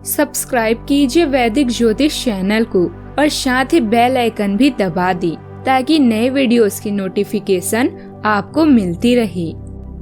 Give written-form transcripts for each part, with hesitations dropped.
Subscribe कीजिए वैदिक ज्योतिष चैनल को और साथ ही बेल आइकन भी दबा दी ताकि नए वीडियोस की नोटिफिकेशन आपको मिलती रहे।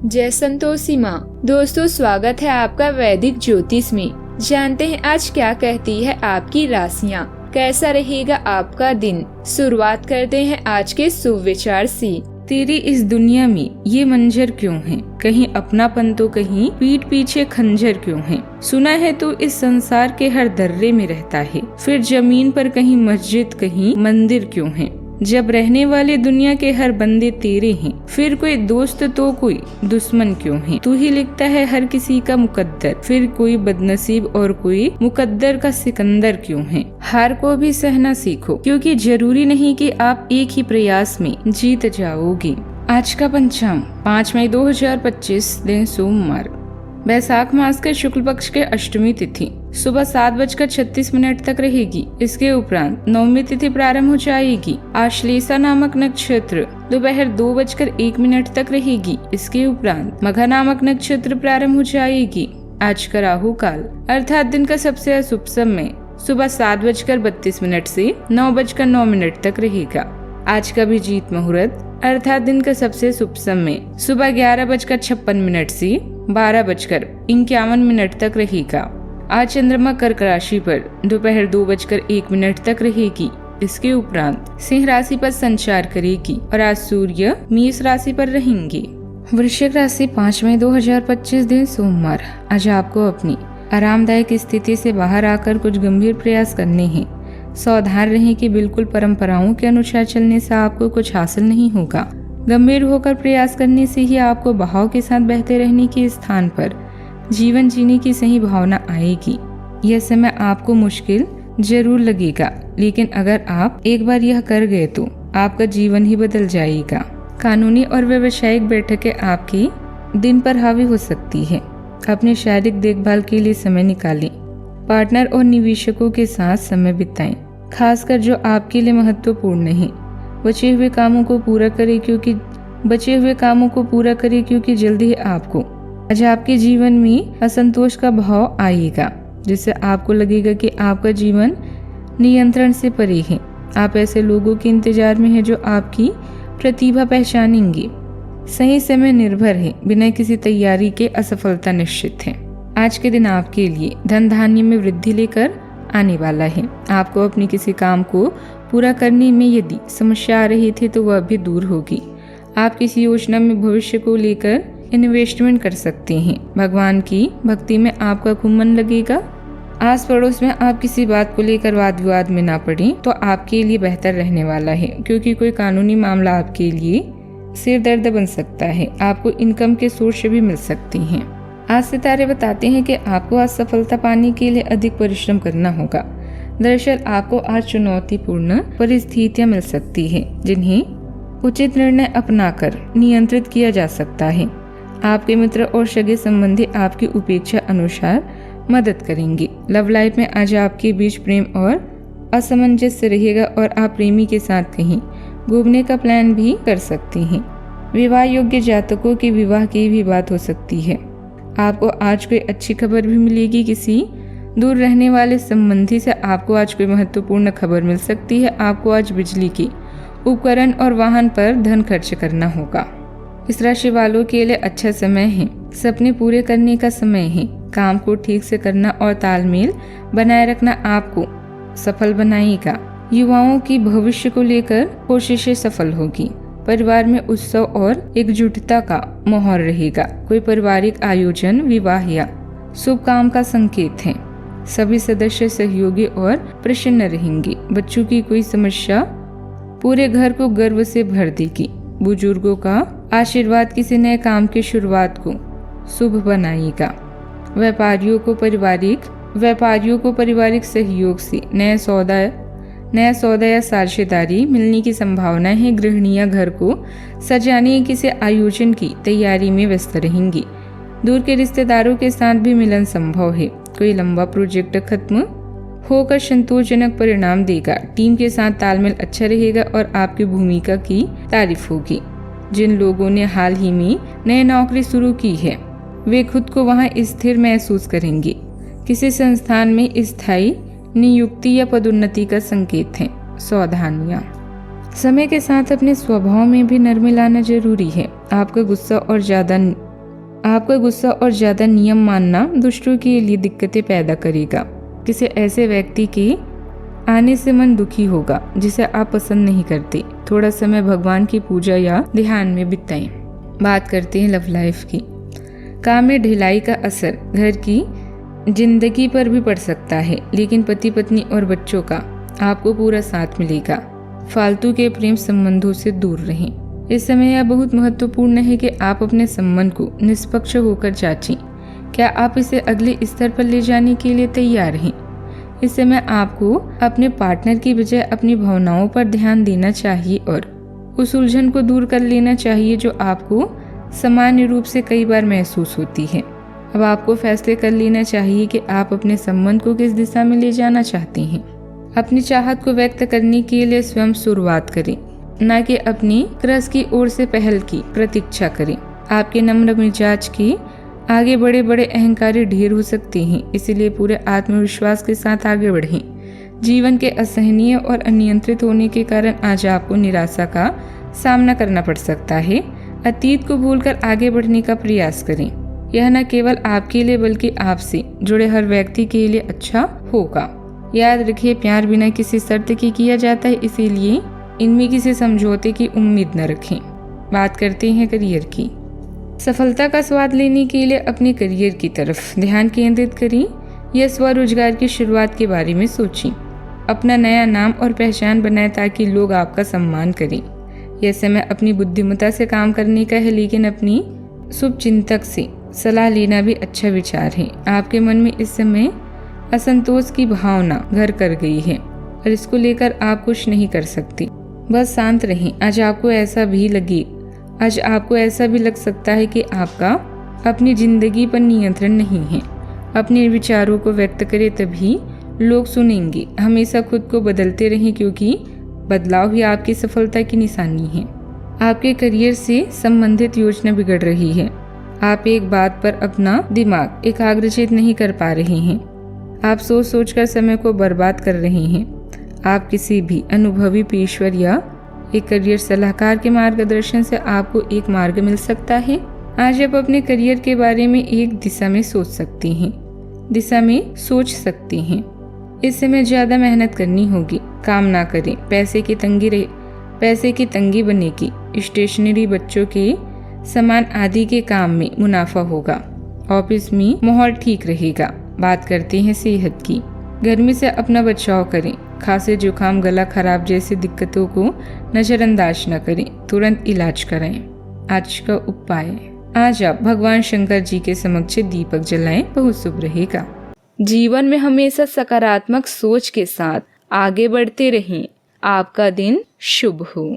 जय संतोषी माँ। दोस्तों, स्वागत है आपका वैदिक ज्योतिष में। जानते हैं आज क्या कहती है आपकी राशियाँ, कैसा रहेगा आपका दिन। शुरुआत करते हैं आज के शुभ विचार से। तेरी इस दुनिया में ये मंजर क्यों है, कहीं अपनापन तो कहीं पीठ पीछे खंजर क्यों है। सुना है तू इस संसार के हर दर्रे में रहता है, फिर जमीन पर कहीं मस्जिद कहीं मंदिर क्यों है। जब रहने वाले दुनिया के हर बंदे तेरे हैं, फिर कोई दोस्त तो कोई दुश्मन क्यों है। तू ही लिखता है हर किसी का मुकद्दर, फिर कोई बदनसीब और कोई मुकद्दर का सिकंदर क्यों है। हार को भी सहना सीखो, क्योंकि जरूरी नहीं कि आप एक ही प्रयास में जीत जाओगे। आज का पंचांग 5 मई 2025 दिन सोमवार, बैसाख मास के शुक्ल पक्ष के अष्टमी तिथि सुबह 7:36 तक रहेगी। इसके उपरांत नवमी तिथि प्रारंभ हो जाएगी। आश्लेषा नामक नक्षत्र दोपहर 2:01 तक रहेगी। इसके उपरांत मघा नामक नक्षत्र प्रारंभ हो जाएगी। आज का राहु काल अर्थात दिन का सबसे अशुभ समय सुबह 7:32 से 9:09 तक रहेगा। आज का अभिजीत मुहूर्त अर्थात दिन का सबसे शुभ समय सुबह 11:56 से 12:51 तक रहेगा। आज चंद्रमा कर्क राशि पर दोपहर 2:01 तक रहेगी। इसके उपरांत सिंह राशि पर संचार करेगी और आज सूर्य मेष राशि पर रहेंगे। वृश्चिक राशि 5 मई 2025 दिन सोमवार, आज आपको अपनी आरामदायक स्थिति से बाहर आकर कुछ गंभीर प्रयास करने हैं। सावधान रहें कि बिल्कुल परंपराओं के अनुसार चलने से आपको कुछ हासिल नहीं होगा। गंभीर होकर प्रयास करने से ही आपको बहाव के साथ बहते रहने के स्थान पर जीवन जीने की सही भावना आएगी। यह समय आपको मुश्किल जरूर लगेगा, लेकिन अगर आप एक बार यह कर गए तो आपका जीवन ही बदल जाएगा। कानूनी और व्यावसायिक बैठकें आपकी दिन पर हावी हो सकती है। अपने शारीरिक देखभाल के लिए समय निकालें। पार्टनर और निवेशकों के साथ समय बिताएं, खासकर जो आपके लिए महत्वपूर्ण है। बचे हुए कामों को पूरा करें क्योंकि जल्दी ही आपको आज आपके जीवन में असंतोष का भाव आएगा, जिससे आपको लगेगा कि आपका जीवन नियंत्रण से परे है। आप ऐसे लोगों के इंतजार में हैं जो आपकी प्रतिभा पहचानेंगे। सही समय निर्भर है, बिना किसी तैयारी के असफलता निश्चित है। आज के दिन आपके लिए धन धान्य में वृद्धि लेकर आने वाला है। आपको अपने किसी काम को पूरा करने में यदि समस्या आ रही थी तो वह भी दूर होगी। आप किसी योजना में भविष्य को लेकर इन्वेस्टमेंट कर सकते हैं। भगवान की भक्ति में आपका खूब मन लगेगा। आस पड़ोस में आप किसी बात को लेकर वाद विवाद में ना पड़ें तो आपके लिए बेहतर रहने वाला है, क्योंकि कोई कानूनी मामला आपके लिए सिर दर्द बन सकता है। आपको इनकम के सोर्स भी मिल सकती हैं। आज सितारे बताते हैं कि आपको आज सफलता पाने के लिए अधिक परिश्रम करना होगा। दरअसल आपको आज चुनौतीपूर्ण परिस्थितियां मिल सकती हैं, जिन्हें उचित निर्णय अपनाकर नियंत्रित किया जा सकता है। आपके मित्र और सगे संबंधी आपकी उपेक्षा अनुसार मदद करेंगे। लव लाइफ में आज आपके बीच प्रेम और असमंजस्य रहेगा और आप प्रेमी के साथ कहीं घूमने का प्लान भी कर सकती हैं। विवाह योग्य जातकों के विवाह की भी बात हो सकती है। आपको आज कोई अच्छी खबर भी मिलेगी। किसी दूर रहने वाले संबंधी से आपको आज कोई महत्वपूर्ण खबर मिल सकती है। आपको आज बिजली की उपकरण और वाहन पर धन खर्च करना होगा। इस राशि वालों के लिए अच्छा समय है। सपने पूरे करने का समय है। काम को ठीक से करना और तालमेल बनाए रखना आपको सफल बनाएगा। युवाओं की भविष्य को लेकर कोशिशें सफल होगी। परिवार में उत्सव और एकजुटता का माहौल रहेगा। कोई पारिवारिक आयोजन, विवाह या शुभ काम का संकेत है। सभी सदस्य सहयोगी और प्रसन्न रहेंगे। बच्चों की कोई समस्या पूरे घर को गर्व से भर देगी। बुजुर्गों का आशीर्वाद किसी नए काम की शुरुआत को शुभ बनाएगा। व्यापारियों को पारिवारिक सहयोग से नया सौदा या साझेदारी मिलने की संभावना है। गृहिणियां घर को सजाने या किसी आयोजन की तैयारी में व्यस्त रहेंगी। दूर के रिश्तेदारों के साथ भी मिलन संभव है। कोई लंबा प्रोजेक्ट खत्म होकर संतोषजनक परिणाम देगा। टीम के साथ तालमेल अच्छा रहेगा और आपकी भूमिका की तारीफ होगी। जिन लोगों ने हाल ही में नई नौकरी शुरू की है वे खुद को वहां स्थिर महसूस करेंगे। किसी संस्थान में स्थायी नियुक्ति या पदोन्नति का संकेत है। सावधानियां। समय के साथ अपने स्वभाव में भी नरमी लाना जरूरी है। आपका गुस्सा और ज्यादा नियम मानना दूसरों के लिए दिक्कतें पैदा करेगा। किसी ऐसे व्यक्ति के आने से मन दुखी होगा जिसे आप पसंद नहीं करते। थोड़ा समय भगवान की पूजा या ध्यान में बिताएं। बात करते हैं लव लाइफ की। काम में ढिलाई का असर घर की जिंदगी पर भी पड़ सकता है, लेकिन पति पत्नी और बच्चों का आपको पूरा साथ मिलेगा। फालतू के प्रेम संबंधों से दूर रहें। इस समय यह बहुत महत्वपूर्ण है कि आप अपने संबंध को निष्पक्ष होकर जांचें। क्या आप इसे अगले स्तर पर ले जाने के लिए तैयार हैं? इस समय आपको अपने पार्टनर की बजाय अपनी भावनाओं पर ध्यान देना चाहिए और उस उलझन को दूर कर लेना चाहिए जो आपको सामान्य रूप से कई बार महसूस होती है। अब आपको फैसले कर लेना चाहिए कि आप अपने संबंध को किस दिशा में ले जाना चाहते हैं। अपनी चाहत को व्यक्त करने के लिए स्वयं शुरुआत करें, न कि अपनी क्रश की ओर से पहल की प्रतीक्षा करें। आपके नम्र मिजाज के आगे बड़े अहंकारी ढेर हो सकते हैं, इसलिए पूरे आत्मविश्वास के साथ आगे बढ़ें। जीवन के असहनीय और अनियंत्रित होने के कारण आज आपको निराशा का सामना करना पड़ सकता है। अतीत को भूलकर आगे बढ़ने का प्रयास करें। यह न केवल आपके लिए बल्कि आपसे जुड़े हर व्यक्ति के लिए अच्छा होगा। याद रखिए, प्यार बिना किसी शर्त के किया जाता है, इसीलिए इनमें किसी समझौते की उम्मीद न रखें। बात करते हैं करियर की। सफलता का स्वाद लेने के लिए अपने करियर की तरफ ध्यान केंद्रित करें या स्वरोजगार की शुरुआत के बारे में सोचें। अपना नया नाम और पहचान बनाएं ताकि लोग आपका सम्मान करें। यह समय अपनी बुद्धिमत्ता से काम करने का है, लेकिन अपनी शुभचिंतक से सलाह लेना भी अच्छा विचार है। आपके मन में इस समय असंतोष की भावना घर कर गई है और इसको लेकर आप कुछ नहीं कर सकते। बस शांत रहें। आज आपको ऐसा भी लग सकता है कि आपका अपनी जिंदगी पर नियंत्रण नहीं है। अपने विचारों को व्यक्त करें, तभी लोग सुनेंगे। हमेशा खुद को बदलते रहें, क्योंकि बदलाव ही आपकी सफलता की निशानी है। आपके करियर से संबंधित योजना बिगड़ रही है। आप एक बात पर अपना दिमाग एकाग्रचित नहीं कर पा रहे हैं। आप सोच कर समय को बर्बाद कर रहे हैं। आप किसी भी अनुभवी पेशेवर या एक करियर सलाहकार के मार्गदर्शन से आपको एक मार्ग मिल सकता है। आज आप अपने करियर के बारे में एक दिशा में सोच सकते हैं। इस समय ज्यादा मेहनत करनी होगी। काम ना करें, पैसे की तंगी बनेगी। स्टेशनरी, बच्चों के सामान आदि के काम में मुनाफा होगा। ऑफिस में माहौल ठीक रहेगा। बात करते हैं सेहत की। गर्मी से अपना बचाव करें। खांसी, जुकाम, गला खराब जैसी दिक्कतों को नजरअंदाज न करें, तुरंत इलाज कराएं। आज का उपाय, आज आप भगवान शंकर जी के समक्ष दीपक जलाएं, बहुत शुभ रहेगा। जीवन में हमेशा सकारात्मक सोच के साथ आगे बढ़ते रहें। आपका दिन शुभ हो।